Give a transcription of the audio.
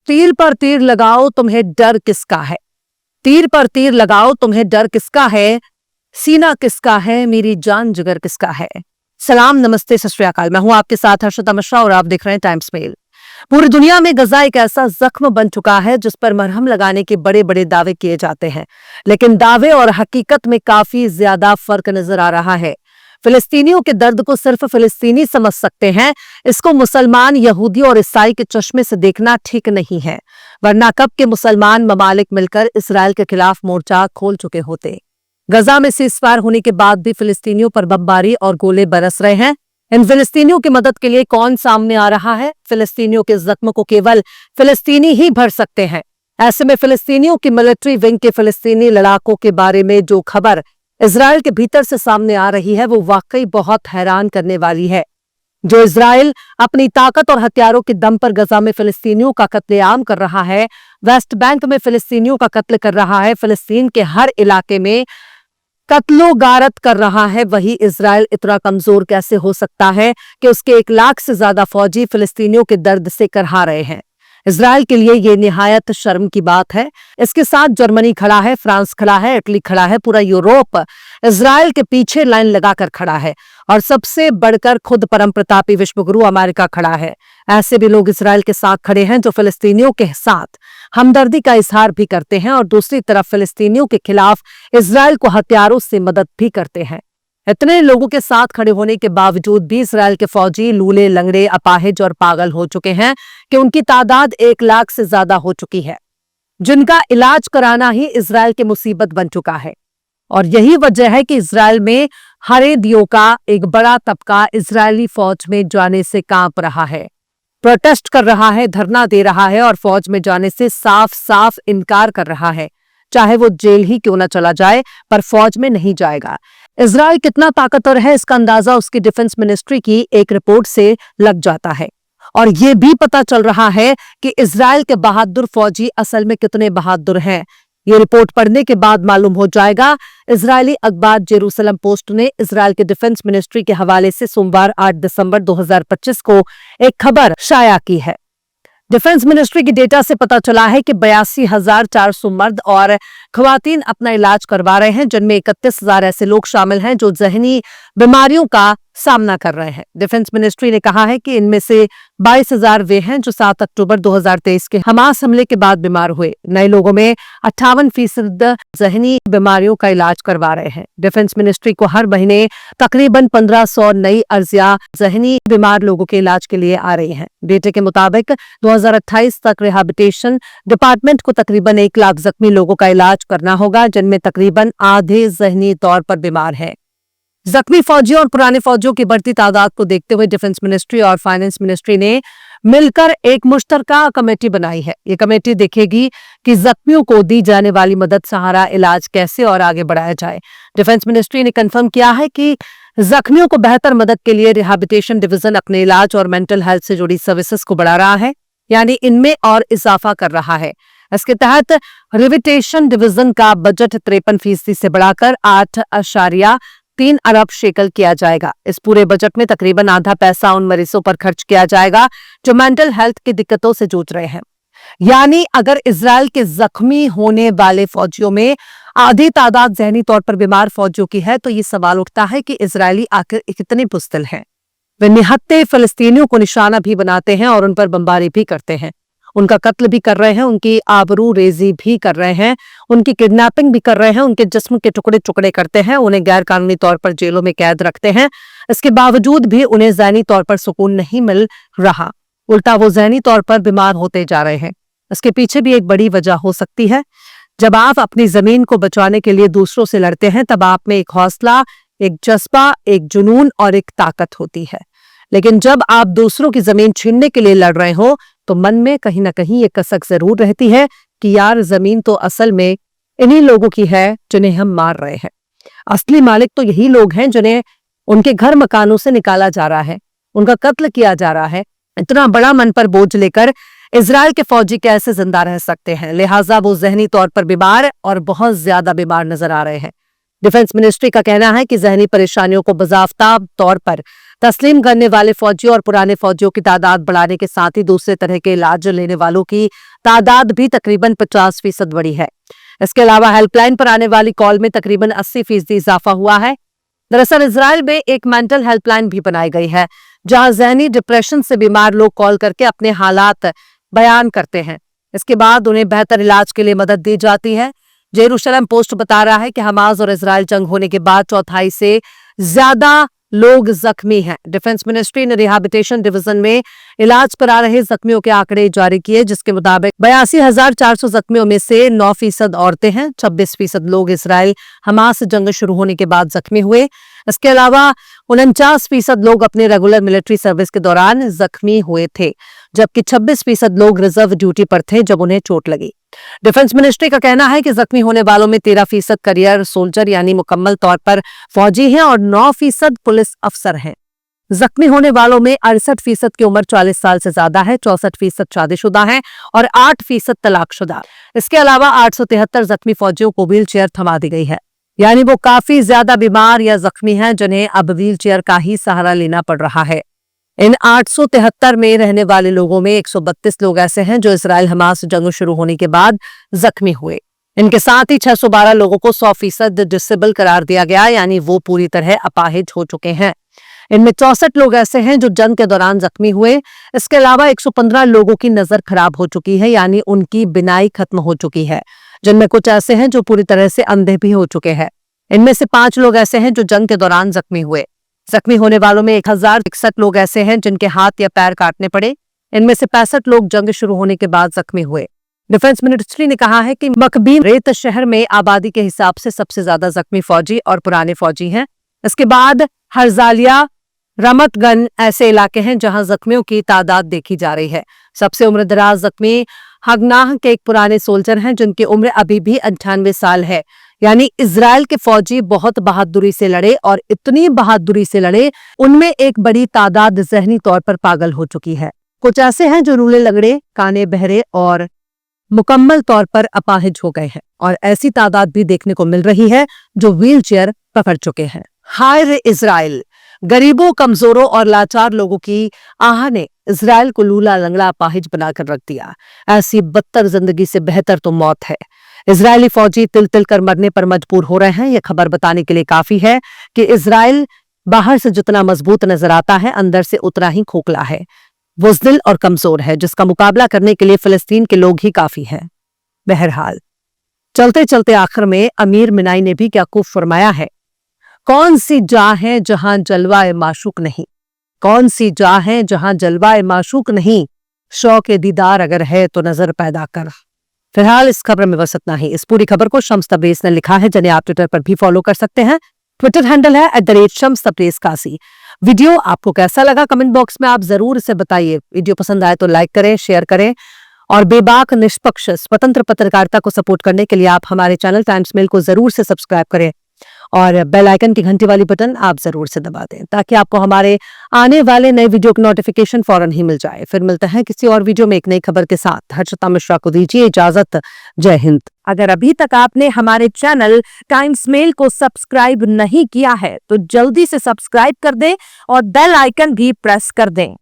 तीर पर तीर लगाओ तुम्हें डर किसका है। तीर पर तीर लगाओ तुम्हें डर किसका है, सीना किसका है, मेरी जान जिगर किसका है। सलाम, नमस्ते, सत श्री अकाल। मैं हूं आपके साथ हर्षिता मिश्रा और आप देख रहे हैं टाइम्स मेल। पूरी दुनिया में गजा एक ऐसा जख्म बन चुका है जिस पर मरहम लगाने के बड़े बड़े दावे किए जाते हैं, लेकिन दावे और हकीकत में काफी ज्यादा फर्क नजर आ रहा है। फिलिस्तीनियों के दर्द को सिर्फ फिलिस्तीनी समझ सकते हैं, इसको मुसलमान, यहूदी और ईसाई के चश्मे से देखना ठीक नहीं है, वरना कब के मुसलमान ममालिक मिलकर इसराइल के खिलाफ मोर्चा खोल चुके होते। गजा में सीज़फायर होने के बाद भी फिलिस्तीनियों पर बमबारी और गोले बरस रहे हैं। इन फिलिस्तीनियों की मदद के लिए कौन सामने आ रहा है? फिलिस्तीनियों के जख्म को केवल फिलिस्तीनी ही भर सकते हैं। ऐसे में फिलिस्तीनियों की मिलिट्री विंग के फिलिस्तीनी लड़ाकों के बारे में जो खबर इजराइल के भीतर से सामने आ रही है वो वाकई बहुत हैरान करने वाली है। जो इजराइल अपनी ताकत और हथियारों के दम पर गजा में फिलिस्तीनियों का कत्लेआम कर रहा है, वेस्ट बैंक में फिलिस्तीनियों का कत्ल कर रहा है, फिलिस्तीन के हर इलाके में कत्लो गारत कर रहा है, वही इजराइल इतना कमजोर कैसे हो सकता है कि उसके 1 लाख से ज्यादा फौजी फिलिस्तीनियों के दर्द से करहा रहे हैं। इजराइल के लिए ये निहायत शर्म की बात है। इसके साथ जर्मनी खड़ा है, फ्रांस खड़ा है, इटली खड़ा है, पूरा यूरोप इजराइल के पीछे लाइन लगाकर खड़ा है और सबसे बढ़कर खुद परम प्रतापी विश्वगुरु अमेरिका खड़ा है। ऐसे भी लोग इजराइल के साथ खड़े हैं जो फिलिस्तीनियों के साथ हमदर्दी का इजहार भी करते हैं और दूसरी तरफ फिलिस्तीनियों के खिलाफ इजराइल को हथियारों से मदद भी करते हैं। इतने लोगों के साथ खड़े होने के बावजूद भी इजराइल के फौजी लूले, लंगड़े, अपाहिज और पागल हो चुके हैं कि उनकी तादाद 1 लाख से ज्यादा हो चुकी है, जिनका इलाज कराना ही इजराइल की मुसीबत बन चुका है। और यही वजह है कि इजराइल में हरेदियों का एक बड़ा तबका इजरायली फौज में जाने से कांप रहा है, प्रोटेस्ट कर रहा है, धरना दे रहा है और फौज में जाने से साफ साफ इनकार कर रहा है। चाहे वो जेल ही क्यों ना चला जाए, पर फौज में नहीं जाएगा। इजराइल कितना ताकतवर है इसका अंदाजा उसकी डिफेंस मिनिस्ट्री की एक रिपोर्ट से लग जाता है। और ये भी पता चल रहा है कि इजराइल के बहादुर फौजी असल में कितने बहादुर हैं। ये रिपोर्ट पढ़ने के बाद मालूम हो जाएगा। इजरायली अखबार जेरूसलम पोस्ट ने इजराइल के डिफेंस मिनिस्ट्री के हवाले से सोमवार 8 दिसंबर 2025 को एक खबर शाया की है। डिफेंस मिनिस्ट्री की डेटा से पता चला है कि 82,400 मर्द और खवातीन अपना इलाज करवा रहे हैं, जिनमें 31,000 ऐसे लोग शामिल हैं जो जहनी बीमारियों का सामना कर रहे हैं। डिफेंस मिनिस्ट्री ने कहा है कि इनमें से 22,000 वे हैं जो 7 अक्टूबर 2023 के हमास हमले के बाद बीमार हुए। नए लोगों में 58% जहनी बीमारियों का इलाज करवा रहे हैं। डिफेंस मिनिस्ट्री को हर महीने तकरीबन 1500 नई अर्जियां जहनी बीमार लोगों के इलाज के लिए आ रही हैं। डेटे के मुताबिक 2028 तक रिहैबिलिटेशन डिपार्टमेंट को तकरीबन 1 लाख जख्मी लोगों का इलाज करना होगा, जिनमें तकरीबन आधे जहनी तौर पर बीमार हैं। जख्मी फौजियों और पुराने फौजियों की बढ़ती तादाद को देखते हुए डिफेंस मिनिस्ट्री और फाइनेंस मिनिस्ट्री ने मिलकर एक मुश्तरका कमेटी बनाई है। ये कमेटी देखेगी कि जख्मियों को दी जाने वाली मदद, सहारा, इलाज कैसे और आगे बढ़ाया जाए। डिफेंस मिनिस्ट्री ने कंफर्म किया है कि जख्मियों को बेहतर मदद के लिए रिहैबिलिटेशन डिवीजन अपने इलाज और मेंटल हेल्थ से जुड़ी सर्विसेज को बढ़ा रहा है, यानी इनमें और इजाफा कर रहा है। इसके तहत रिहैबिलिटेशन डिवीजन का बजट 53% से बढ़ाकर 8.3 अरब शेकल किया जाएगा। इस पूरे बजट में तकरीबन आधा पैसा उन मरीजों पर खर्च किया जाएगा जो मेंटल हेल्थ की दिक्कतों से जूझ रहे हैं। यानी अगर इजराइल के जख्मी होने वाले फौजियों में आधी तादाद जहनी तौर पर बीमार फौजियों की है, तो ये सवाल उठता है कि इजरायली आखिर कितने बुज़दिल हैं। वे निहत्ते फिलिस्तीनियों को निशाना भी बनाते हैं और उन पर बमबारी भी करते हैं, उनका कत्ल भी कर रहे हैं, उनकी आबरू रेजी भी कर रहे हैं, उनकी किडनैपिंग भी कर रहे हैं, उनके जिस्म के टुकड़े टुकड़े करते हैं, उन्हें गैर कानूनी तौर पर जेलों में कैद रखते हैं। इसके बावजूद भी उन्हें ज़हनी तौर पर सुकून नहीं मिल रहा, उल्टा वो ज़हनी तौर पर बीमार होते जा रहे हैं। इसके पीछे भी एक बड़ी वजह हो सकती है। जब आप अपनी जमीन को बचाने के लिए दूसरों से लड़ते हैं, तब आप में एक हौसला, एक जज्बा, एक जुनून और एक ताकत होती है। लेकिन जब आप दूसरों की जमीन छीनने के लिए लड़ रहे हो, तो मन में कहीं ना कहीं ये कसक जरूर रहती है कि यार, जमीन तो असल में इन्हीं लोगों की है जिन्हें हम मार रहे हैं। असली मालिक तो यही लोग हैं जिन्हें उनके घर मकानों से निकाला जा रहा है, उनका कत्ल किया जा रहा है। इतना बड़ा मन पर बोझ लेकर इजराइल के फौजी कैसे जिंदा रह सकते हैं? लिहाजा वो जहनी तौर पर बीमार और बहुत ज्यादा बीमार नजर आ रहे हैं। डिफेंस मिनिस्ट्री का कहना है कि जहनी परेशानियों को बाज़ाब्ता तौर पर तस्लीम करने वाले फौजियों और पुराने फौजियों की तादाद बढ़ाने के साथ ही दूसरे तरह के इलाज लेने वालों की तादाद भी तकरीबन 50% बढ़ी है। इसके अलावा हेल्पलाइन पर आने वाली कॉल में तकरीबन 80% इजाफा हुआ है। दरअसल इजराइल में एक मेंटल हेल्पलाइन भी बनाई गई है, जहां जहनी डिप्रेशन से बीमार लोग कॉल करके अपने हालात बयान करते हैं। इसके बाद उन्हें बेहतर इलाज के लिए मदद दी जाती है। जेरूशलम पोस्ट बता रहा है कि हमास और इजराइल जंग होने के बाद चौथाई से ज्यादा लोग जख्मी हैं। डिफेंस मिनिस्ट्री ने रिहैबिलिटेशन डिवीजन में इलाज करा रहे जख्मियों के आंकड़े जारी किए, जिसके मुताबिक 82,400 जख्मियों में से 9% औरतें हैं। 26% लोग इजराइल हमास जंग शुरू होने के बाद जख्मी हुए। इसके अलावा 49% लोग अपने रेगुलर मिलिट्री सर्विस के दौरान जख्मी हुए थे, जबकि 26% लोग रिजर्व ड्यूटी पर थे जब उन्हें चोट लगी। डिफेंस मिनिस्ट्री का कहना है कि जख्मी होने वालों में 13% करियर सोल्जर यानी मुकम्मल तौर पर फौजी हैं और 9% पुलिस अफसर हैं। जख्मी होने वालों में 68% की उम्र 40 साल से ज्यादा है, 64% शादीशुदा हैं और 8% तलाकशुदा। इसके अलावा 873 जख्मी फौजियों को व्हील चेयर थमा दी गई है, यानी वो काफी ज्यादा बीमार या जख्मी हैं जिन्हें अब व्हील चेयर का ही सहारा लेना पड़ रहा है। इन 873 में रहने वाले लोगों में 132 लोग ऐसे हैं जो इजराइल हमास जंग शुरू होने के बाद जख्मी हुए। इनके साथ ही 612 लोगों को 100% डिसेबल करार दिया गया, यानी वो पूरी तरह अपाहिज हो चुके हैं। इनमें 64 लोग ऐसे हैं जो जंग के दौरान जख्मी हुए। इसके अलावा 115 लोगों की नजर खराब हो चुकी है, यानी उनकी बिनाई खत्म हो चुकी है, जिनमें कुछ ऐसे हैं जो पूरी तरह से अंधे भी हो चुके हैं। इनमें से 5 लोग ऐसे हैं जो जंग के दौरान जख्मी हुए। जख्मी होने वालों में 1061 लोग ऐसे हैं जिनके हाथ या पैर काटने पड़े। इनमें से 65 लोग जंग शुरू होने के बाद जख्मी हुए। डिफेंस मिनिस्ट्री ने कहा है कि मकबीन रेत शहर में आबादी के हिसाब से सबसे ज्यादा जख्मी फौजी और पुराने फौजी हैं। इसके बाद हरजालिया, रमतगन ऐसे इलाके हैं जहां जख्मियों की तादाद देखी जा रही है। सबसे उम्रदराज जख्मी हगनाह के एक पुराने सोल्जर हैं जिनकी उम्र अभी भी 98 साल है। यानी इजराइल के फौजी बहुत बहादुरी से लड़े और इतनी बहादुरी से लड़े, उनमें एक बड़ी तादाद जहनी तौर पर पागल हो चुकी है। कुछ ऐसे हैं जो लूले लगड़े, काने बहरे और मुकम्मल तौर पर अपाहिज हो गए हैं, और ऐसी तादाद भी देखने को मिल रही है जो व्हील चेयर पकड़ चुके हैं। हाय रे इजराइल! गरीबों, कमजोरों और लाचार लोगों की आह ने इजराइल को लूला लंगड़ा अपाहिज बनाकर रख दिया। ऐसी बदतर जिंदगी से बेहतर तो मौत है। इजरायली फौजी तिल तिल कर मरने पर मजबूर हो रहे हैं। यह खबर बताने के लिए काफी है कि इजराइल बाहर से जितना मजबूत नजर आता है, अंदर से उतना ही खोखला है, बुज़दिल और कमजोर है, जिसका मुकाबला करने के लिए फिलिस्तीन के लोग ही काफी हैं। बहरहाल, चलते चलते आखिर में अमीर मिनाई ने भी क्या खूब फरमाया है, कौन सी जा है जहां जलवाए माशूक नहीं, कौन सी जा है जहां जलवाए माशूक नहीं, शौक दीदार अगर है तो नजर पैदा कर। फिलहाल इस खबर में बस इतना ही। इस पूरी खबर को शम्स तब्रेज़ ने लिखा है, जिन्हें आप ट्विटर पर भी फॉलो कर सकते हैं। ट्विटर हैंडल है @शम्स_तब्रेज़। वीडियो आपको कैसा लगा कमेंट बॉक्स में आप जरूर इसे बताइए। वीडियो पसंद आए तो लाइक करें, शेयर करें, और बेबाक, निष्पक्ष, स्वतंत्र पत्रकारिता को सपोर्ट करने के लिए आप हमारे चैनल टाइम्स मेल को जरूर से सब्सक्राइब करें, और बेल आइकन की घंटी वाली बटन आप जरूर से दबा दें, ताकि आपको हमारे आने वाले नए वीडियो की नोटिफिकेशन फौरन ही मिल जाए। फिर मिलते हैं किसी और वीडियो में एक नई खबर के साथ। हर्षिता मिश्रा को दीजिए इजाजत। जय हिंद। अगर अभी तक आपने हमारे चैनल टाइम्स मेल को सब्सक्राइब नहीं किया है तो जल्दी से सब्सक्राइब कर दें और बेल आइकन भी प्रेस कर दें।